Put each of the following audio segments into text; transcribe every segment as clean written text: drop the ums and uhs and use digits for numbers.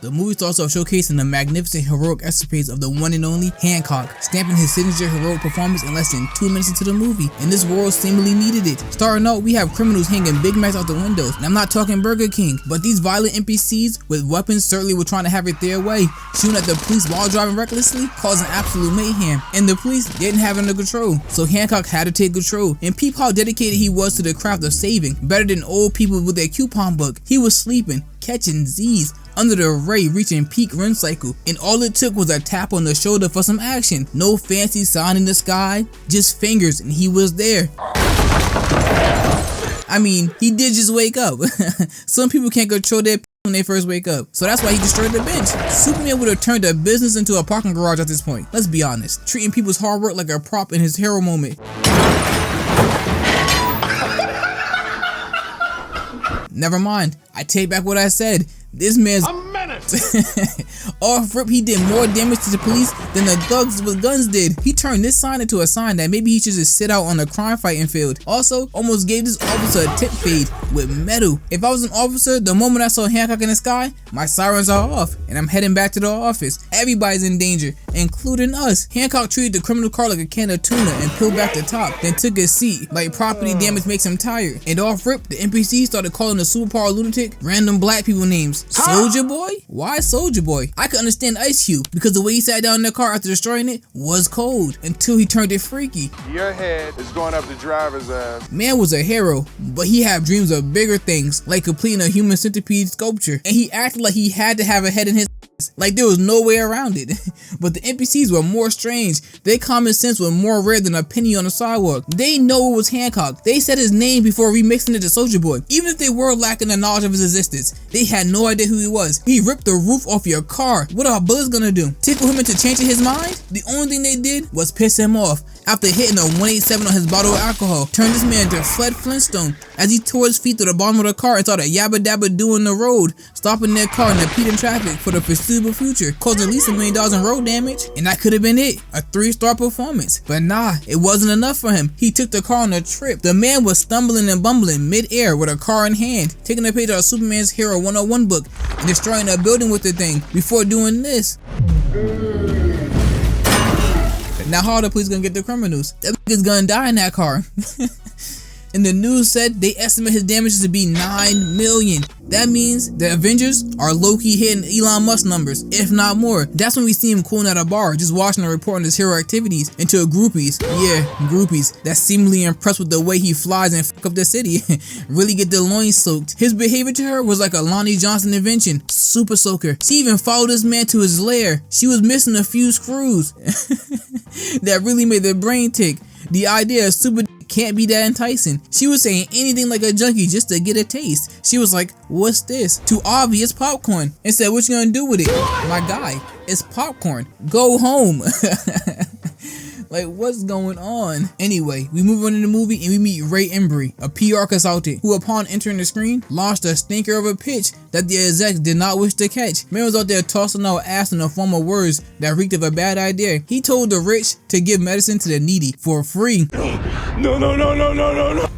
The movie starts off showcasing the magnificent heroic escapades of the one and only Hancock, stamping his signature heroic performance in less than 2 minutes into the movie, and this world seemingly needed it. Starting out, we have criminals hanging Big Macs out the windows, and I'm not talking Burger King, but these violent NPCs with weapons certainly were trying to have it their way, shooting at the police while driving recklessly, causing absolute mayhem, and the police didn't have under control, so Hancock had to take control, and peep how dedicated he was to the craft of saving, better than old people with their coupon book. He was sleeping, catching Z's, under the ray reaching peak run cycle, and all it took was a tap on the shoulder for some action. No fancy sign in the sky, just fingers, and he was there. I mean, he did just wake up. Some people can't control their when they first wake up, so that's why he destroyed the bench. Superman would have turned a business into a parking garage at this point. Let's be honest, treating people's hard work like a prop in his hero moment. Never mind, I take back what I said. This man's a menace. Off rip, he did more damage to the police than the thugs with guns did. He turned this sign into a sign that maybe he should just sit out on the crime fighting field. Also, almost gave this officer a tip fade with metal. If I was an officer, the moment I saw Hancock in the sky, my sirens are off, and I'm heading back to the office. Everybody's in danger, including us. Hancock treated the criminal car like a can of tuna and peeled back the top, then took his seat like property damage makes him tired. And off rip, the NPC started calling the superpower lunatic random black people names. Soldier Boy? Why Soldier Boy? I could understand Ice Cube because the way he sat down in the car after destroying it was cold until he turned it freaky. Your head is going up the driver's ass. Man was a hero, but he had dreams of bigger things like completing a human centipede sculpture, and he acted like he had to have a head in his ass, like there was no way around it. But the NPCs were more strange. Their common sense was more rare than a penny on the sidewalk. They know it was Hancock. They said his name before remixing it to Soldier Boy. Even if they were lacking the knowledge of his existence, they had no idea who he was. He ripped the roof off your car. What are bullets gonna do? Tickle him into changing his mind? The only thing they did was piss him off after hitting a 187 on his bottle of alcohol. Turned this man into Fred Flintstone as he tore his feet through the bottom of the car and started yabba dabba doing the road, stopping their car and impeding traffic for the foreseeable future, causing at least $1 million in road damage. And that could have been it, a 3-star performance. But nah, it wasn't enough for him. He took the car on a trip. The man was stumbling and bumbling mid-air with a car in hand, taking a page out of Superman's Hero 101 book and destroying a building with the thing before doing this. Now how are the police gonna get the criminals? That nigga's gonna die in that car. And the news said they estimate his damages to be 9 million. That means the Avengers are low-key hitting Elon Musk numbers, if not more. That's when we see him cooling at a bar, just watching and reporting his hero activities into groupies. Yeah, groupies. That's seemingly impressed with the way he flies and fuck up the city. Really get their loins soaked. His behavior to her was like a Lonnie Johnson invention. Super soaker. She even followed this man to his lair. She was missing a few screws. That really made their brain tick. The idea of super can't be that enticing. She was saying anything like a junkie just to get a taste. She was like, what's this? Too obvious popcorn. And said, what you gonna do with it? My guy, it's popcorn. Go home. Like, what's going on? Anyway, we move on in the movie and we meet Ray Embry, a PR consultant, who upon entering the screen, launched a stinker of a pitch that the execs did not wish to catch. Man was out there tossing out ass in the form of words that reeked of a bad idea. He told the rich to give medicine to the needy for free. No.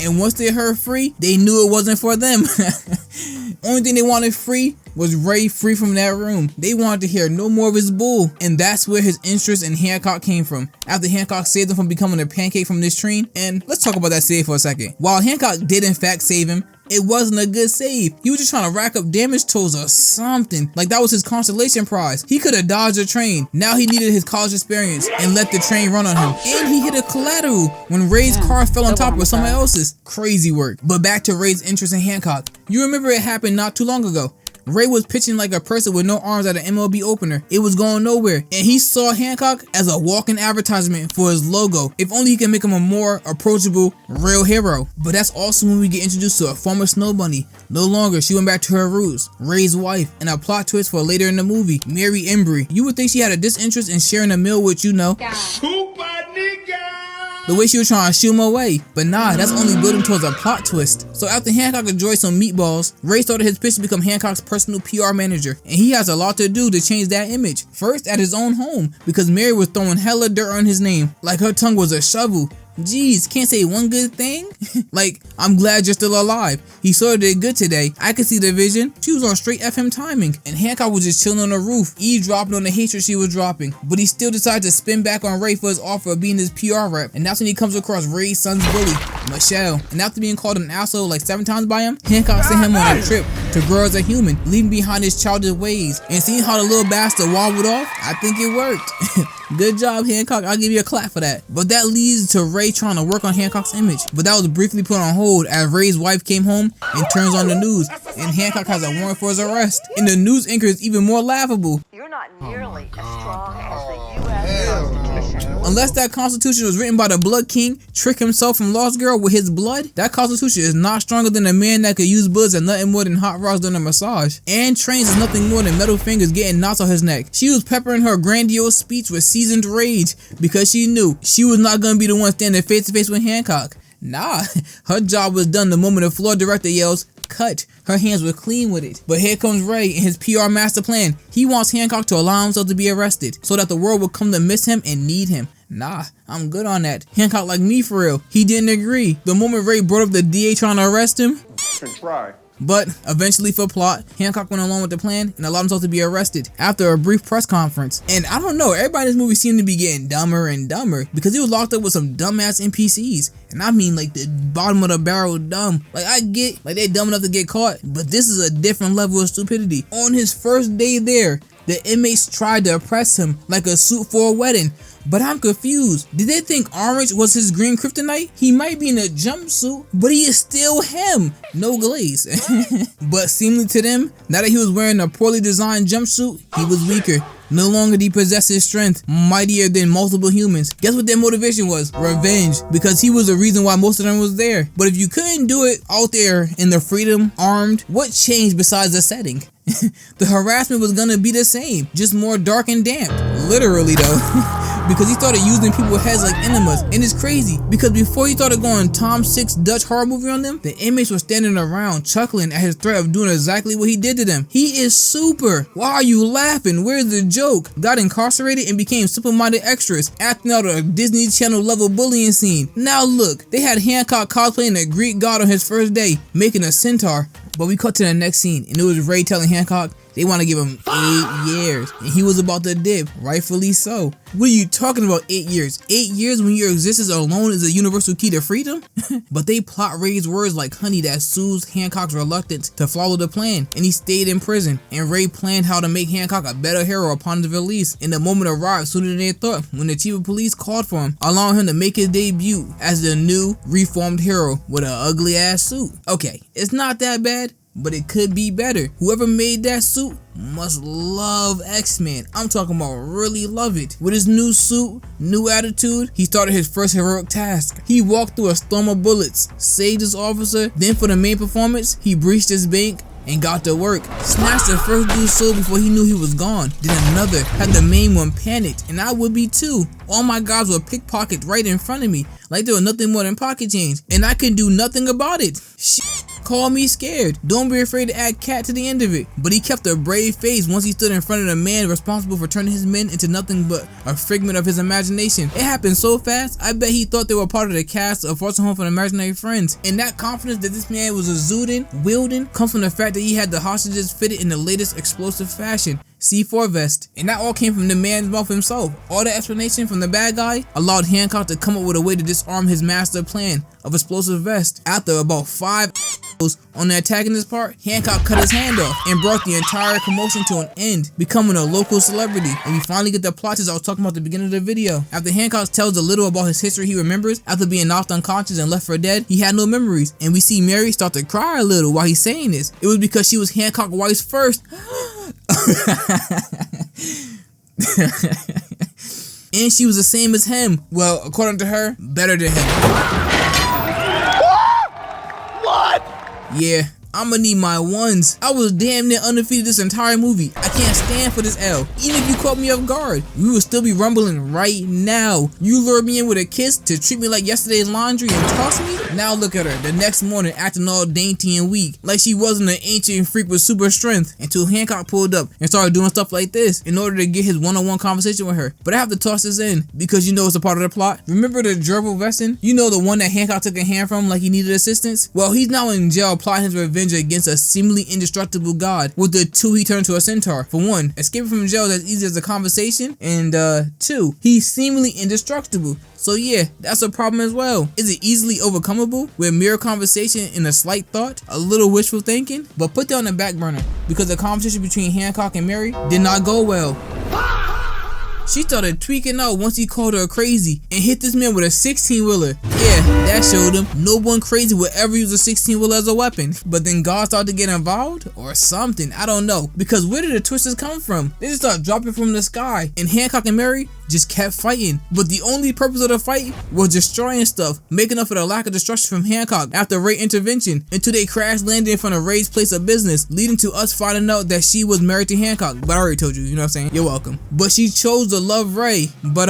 And once they heard free, they knew it wasn't for them. Only thing they wanted free was Ray free from that room. They wanted to hear no more of his bull, and that's where his interest in Hancock came from. After Hancock saved him from becoming a pancake from this train, and let's talk about that save for a second. While Hancock did in fact save him, it wasn't a good save. He was just trying to rack up damage totals or something. Like that was his consolation prize. He could have dodged a train. Now he needed his college experience and let the train run on him. And he hit a collateral when Ray's car fell on top of someone else's. Crazy work. But back to Ray's interest in Hancock. You remember it happened not too long ago. Ray was pitching like a person with no arms at an MLB opener. It was going nowhere, and he saw Hancock as a walking advertisement for his logo. If only he can make him a more approachable, real hero. But that's also when we get introduced to a former snow bunny. No longer, she went back to her roots, Ray's wife, and a plot twist for later in the movie, Mary Embry. You would think she had a disinterest in sharing a meal with, you know, Super Nigga. The way she was trying to shoo him away. But nah, that's only building towards a plot twist. So after Hancock enjoyed some meatballs, Ray started his pitch to become Hancock's personal PR manager. And he has a lot to do to change that image. First at his own home, because Mary was throwing hella dirt on his name. Like her tongue was a shovel. Jeez, can't say one good thing? Like, I'm glad you're still alive. He sort of did good today. I could see the vision. She was on straight FM timing. And Hancock was just chilling on the roof, eavesdropping on the hatred she was dropping. But he still decided to spin back on Ray for his offer of being his PR rep. And that's when he comes across Ray's son's bully, Michelle. And after being called an asshole like 7 times by him, Hancock sent him on a trip to grow as a human, leaving behind his childish ways. And seeing how the little bastard wobbled off, I think it worked. Good job, Hancock. I'll give you a clap for that. But that leads to Ray trying to work on Hancock's image. But that was briefly put on hold as Ray's wife came home and turns on the news. And Hancock has a warrant for his arrest. And the news anchor is even more laughable. You're not nearly as strong as the U.S. Constitution. Unless that Constitution was written by the Blood King, Trick himself from Lost Girl with his blood, that Constitution is not stronger than a man that could use bullets and nothing more than hot rocks during a massage. And Trains is nothing more than metal fingers getting knots on his neck. She was peppering her grandiose speech with seasoned rage because she knew she was not going to be the one standing face to face with Hancock. Nah, her job was done the moment the floor director yells, "Cut." Her hands were clean with it. But here comes Ray and his PR master plan. He wants Hancock to allow himself to be arrested so that the world will come to miss him and need him. Nah, I'm good on that. Hancock like me for real. He didn't agree. The moment Ray brought up the DA trying to arrest him, Try. but eventually for plot, Hancock went along with the plan and allowed himself to be arrested after a brief press conference. And I don't know, everybody in this movie seemed to be getting dumber and dumber because he was locked up with some dumbass NPCs. And I mean like the bottom of the barrel dumb. Like I get, like they dumb enough to get caught, but this is a different level of stupidity. On his first day there, the inmates tried to oppress him like a suit for a wedding. But I'm confused. Did they think orange was his green kryptonite? He might be in a jumpsuit, but he is still him. No glaze. But seemingly to them, now that he was wearing a poorly designed jumpsuit, he was weaker. No longer did he possess his strength, mightier than multiple humans. Guess what their motivation was? Revenge. Because he was the reason why most of them was there. But if you couldn't do it out there in the freedom, armed, what changed besides the setting? The harassment was gonna be the same, just more dark and damp. Literally though. Because he started using people's heads like enemas. And it's crazy, because before he started going Tom 6 Dutch horror movie on them, the inmates were standing around chuckling at his threat of doing exactly what he did to them. He is super. Why are you laughing? Where's the joke? Got incarcerated and became simple-minded extras, acting out a Disney Channel level bullying scene. Now look, they had Hancock cosplaying a Greek god on his first day, making a centaur. But we cut to the next scene, and it was Ray telling Hancock they want to give him 8 years. And he was about to dip, rightfully so. What are you talking about 8 years? 8 years when your existence alone is a universal key to freedom? But they plot Ray's words like honey that soothes Hancock's reluctance to follow the plan. And he stayed in prison. And Ray planned how to make Hancock a better hero upon his release. And the moment arrived sooner than they thought when the chief of police called for him, allowing him to make his debut as the new reformed hero with an ugly ass suit. Okay, it's not that bad, but it could be better. Whoever made that suit must love X-Men. I'm talking about really love it. With his new suit, new attitude, he started his first heroic task. He walked through a storm of bullets, saved his officer, then for the main performance, he breached his bank and got to work. Snatched the first dude's soul before he knew he was gone. Then another, had the main one panicked, and I would be too. All my guys were pickpockets right in front of me, like they were nothing more than pocket change, and I could do nothing about it. Shit. Call me scared. Don't be afraid to add cat to the end of it. But he kept a brave face once he stood in front of the man responsible for turning his men into nothing but a figment of his imagination. It happened so fast, I bet he thought they were part of the cast of Fortune Home for Imaginary Friends. And that confidence that this man was exuding, wielding, comes from the fact that he had the hostages fitted in the latest explosive fashion. C4 vest. And that all came from the man's mouth himself. All the explanation from the bad guy allowed Hancock to come up with a way to disarm his master plan of explosive vest. After about 5 on the antagonist's part, Hancock cut his hand off and brought the entire commotion to an end, becoming a local celebrity. And we finally get the plot as I was talking about at the beginning of the video. After Hancock tells a little about his history he remembers, after being knocked unconscious and left for dead, he had no memories. And we see Mary start to cry a little while he's saying this. It was because she was Hancock's wife's first. And she was the same as him. Well, according to her, better than him. What? Yeah, I'ma need my ones. I was damn near undefeated this entire movie. I can't stand for this L. Even if you caught me off guard, we would still be rumbling right now. You lured me in with a kiss to treat me like yesterday's laundry and toss me? Now look at her, the next morning acting all dainty and weak, like she wasn't an ancient freak with super strength, until Hancock pulled up and started doing stuff like this in order to get his one-on-one conversation with her. But I have to toss this in because you know it's a part of the plot. Remember the gerbil Vesson? You know, the one that Hancock took a hand from like he needed assistance? Well, he's now in jail plotting his revenge against a seemingly indestructible god. With the two, he turned to a centaur. For one, escaping from jail is as easy as a conversation, and two, he's seemingly indestructible. So yeah, that's a problem as well. Is it easily overcomable with mere conversation and a slight thought, a little wishful thinking? But put that on the back burner because the conversation between Hancock and Mary did not go well. She started tweaking out once he called her crazy and hit this man with a 16-wheeler. Yeah, that showed him no one crazy would ever use a 16-wheeler as a weapon. But then God started to get involved or something, I don't know. Because where did the twisters come from? They just started dropping from the sky, and Hancock and Mary just kept fighting. But the only purpose of the fight was destroying stuff, making up for the lack of destruction from Hancock after Ray intervention, until they crash landed in front of Ray's place of business, leading to us finding out that she was married to Hancock. But I already told you, you know what I'm saying? You're welcome. But she chose to love Ray, but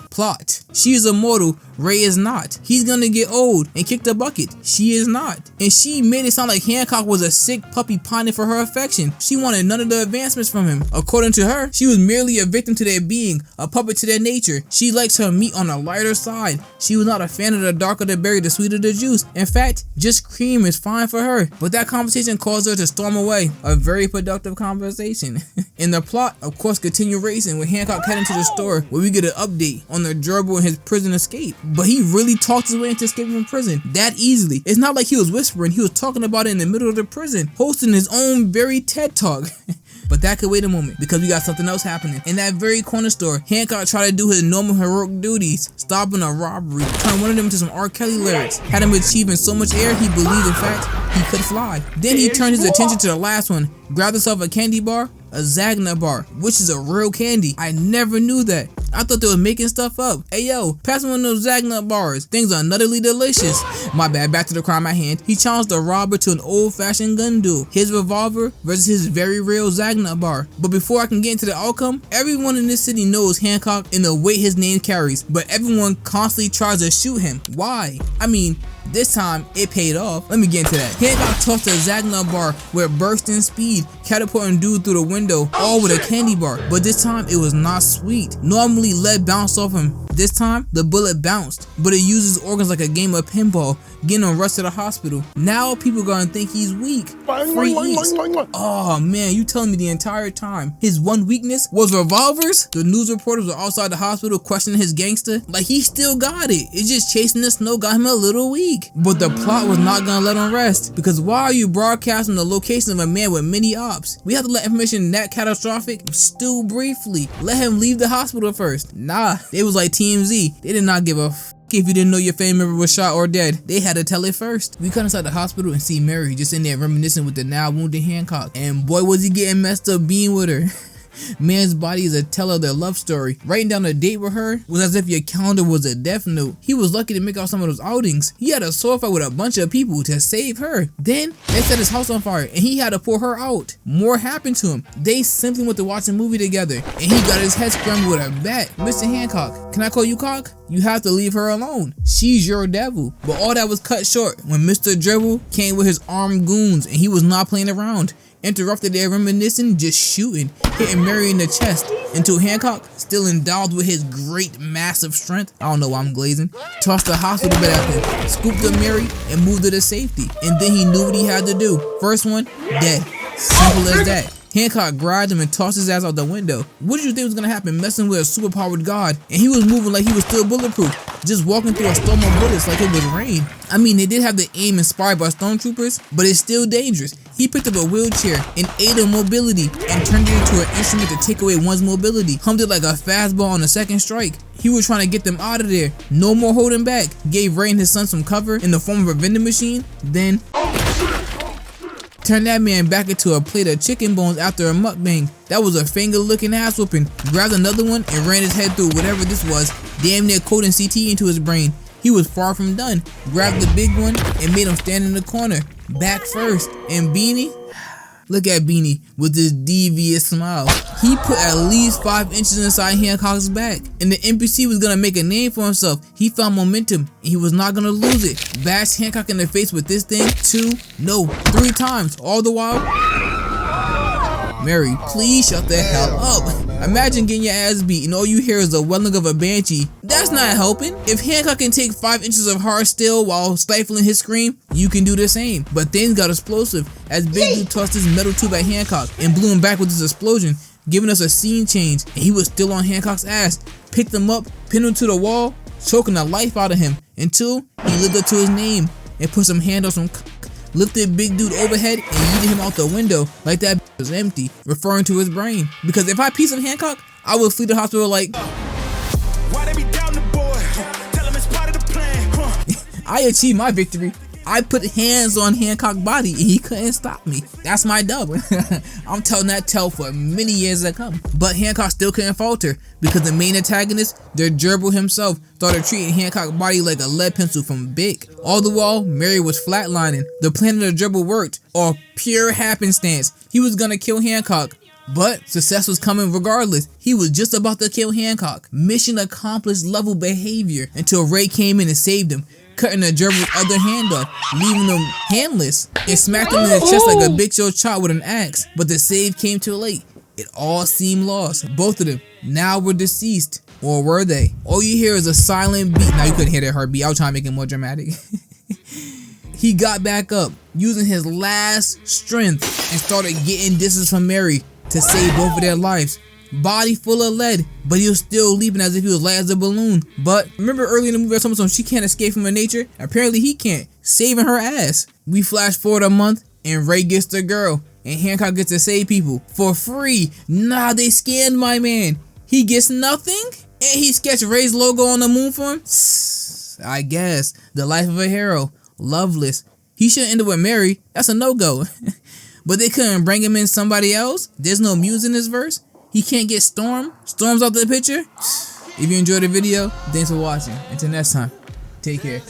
plot. She is immortal, Ray is not. He's gonna get old and kick the bucket. She is not. And she made it sound like Hancock was a sick puppy pining for her affection. She wanted none of the advancements from him. According to her, she was merely a victim to their being, a puppet to their nature. She likes her meat on the lighter side. She was not a fan of the darker the berry, the sweeter the juice. In fact, just cream is fine for her. But that conversation caused her to storm away. A very productive conversation. In the plot, of course, continue racing with Hancock heading to the store where we get an update on the gerbil and his prison escape. But he really talked his way into escaping from prison that easily. It's not like he was whispering, he was talking about it in the middle of the prison, hosting his own very TED Talk. But that could wait a moment because we got something else happening. In that very corner store, Hancock tried to do his normal heroic duties, stopping a robbery, turned one of them into some R. Kelly lyrics, had him achieving so much air he believed in fact he could fly. Then he turned his attention to the last one, grabbed himself a candy bar, a Zagna bar, which is a real candy. I never knew that. I thought they were making stuff up. Hey yo, pass me one of those Zagna bars. Things are utterly delicious. My bad, back to the crime at hand. He challenged the robber to an old-fashioned gun duel. His revolver versus his very real Zagna bar. But before I can get into the outcome, everyone in this city knows Hancock and the weight his name carries. But everyone constantly tries to shoot him. Why? I mean, this time, it paid off. Let me get into that. Hancock tossed a Zagna bar with bursting speed, catapulting dude through the window, all with a candy bar. But this time, it was not sweet. Normally, lead bounced off him. This time, the bullet bounced, but it uses organs like a game of pinball, getting him rushed to the hospital. Now, people gonna think he's weak. Free East. Oh man, you telling me the entire time his one weakness was revolvers? The news reporters were outside the hospital questioning his gangster. Like, he still got it. It's just chasing the snow got him a little weak. But the plot was not gonna let him rest, because why are you broadcasting the location of a man with many ops? We have to let information that catastrophic stew briefly. Let him leave the hospital first. Nah, it was like TMZ. They did not give a f if you didn't know your family member was shot or dead. They had to tell it first. We come inside the hospital and see Mary just in there reminiscing with the now wounded Hancock. And boy, was he getting messed up being with her. Man's body is a tell of their love story. Writing down a date with her was as if your calendar was a death note. He was lucky to make out some of those outings. He had a sword fight with a bunch of people to save her. Then they set his house on fire and he had to pull her out. More happened to him. They simply went to watch a movie together and he got his head scrambled with a bat. Mr. Hancock, can I call you Cock? You have to leave her alone. She's your devil. But all that was cut short when Mr. Dribble came with his armed goons and he was not playing around. Interrupted their reminiscing, just shooting, hitting Mary in the chest until Hancock, still endowed with his great massive strength, I don't know why I'm glazing, tossed the hospital bed at him, scooped up Mary and moved her to safety. And then he knew what he had to do. First one, dead. Simple as that. Hancock grabbed him and tossed his ass out the window. What did you think was gonna happen messing with a superpowered god? And he was moving like he was still bulletproof, just walking through a storm of bullets like it was rain. I mean, they did have the aim inspired by stormtroopers, but it's still dangerous. He picked up a wheelchair and aided mobility and turned it into an instrument to take away one's mobility. Hummed it like a fastball on a second strike. He was trying to get them out of there. No more holding back. Gave Ray and his son some cover in the form of a vending machine. Then turned that man back into a plate of chicken bones after a mukbang. That was a finger-looking ass whooping. Grabbed another one and ran his head through whatever this was, damn near coding CT into his brain. he was far from done. Grabbed the big one and made him stand in the corner, back first. And Beanie, look at Beanie with this devious smile. He put at least 5 inches inside Hancock's back, and the NPC was gonna make a name for himself. He found momentum, and he was not gonna lose it. Bashed Hancock in the face with this thing 2, no, 3 times, all the while. Mary, please shut the hell up. Imagine getting your ass beat and all you hear is the wailing of a banshee. That's not helping. If Hancock can take 5 inches of hard steel while stifling his scream, you can do the same. But things got explosive as Big Dude tossed his metal tube at Hancock and blew him back with his explosion, giving us a scene change. And he was still on Hancock's ass. Picked him up, pinned him to the wall, choking the life out of him until he lived up to his name and put some handles on lifted Big Dude overhead and yeeted him out the window like that was empty, referring to his brain. Because if I piece of Hancock, I would flee the hospital like, why they be down the boy? Tell him it's part of the plan. I achieved my victory. I put hands on Hancock's body and he couldn't stop me. That's my dub. I'm telling that tale for many years to come. But Hancock still couldn't falter because the main antagonist, the gerbil himself, started treating Hancock's body like a lead pencil from Bic. All the while, Mary was flatlining. The plan of the gerbil worked, or pure happenstance. He was gonna kill Hancock, but success was coming regardless. He was just about to kill Hancock. Mission accomplished level behavior until Ray came in and saved him, cutting the gerbil's other hand off, leaving him handless, and smacked him in the chest like a Big Show chop with an axe. But the save came too late. It all seemed lost. Both of them now were deceased. Or were they? All you hear is a silent beat. Now you couldn't hear that heartbeat. I was trying to make it more dramatic. He got back up, using his last strength, and started getting distance from Mary to save both of their lives. Body full of lead, but he was still leaping as if he was light as a balloon. But remember early in the movie I told him she can't escape from her nature? Apparently he can't, saving her ass. We flash forward a month and Ray gets the girl and Hancock gets to save people for free. Nah, they scanned my man. He gets nothing? And he sketched Ray's logo on the moon for him? I guess. The life of a hero. Loveless. He shouldn't end up with Mary. That's a no-go. But they couldn't bring him in somebody else? There's no Muse in this verse? He can't get Storm? Storm's out the picture? If you enjoyed the video, thanks for watching. Until next time, take care.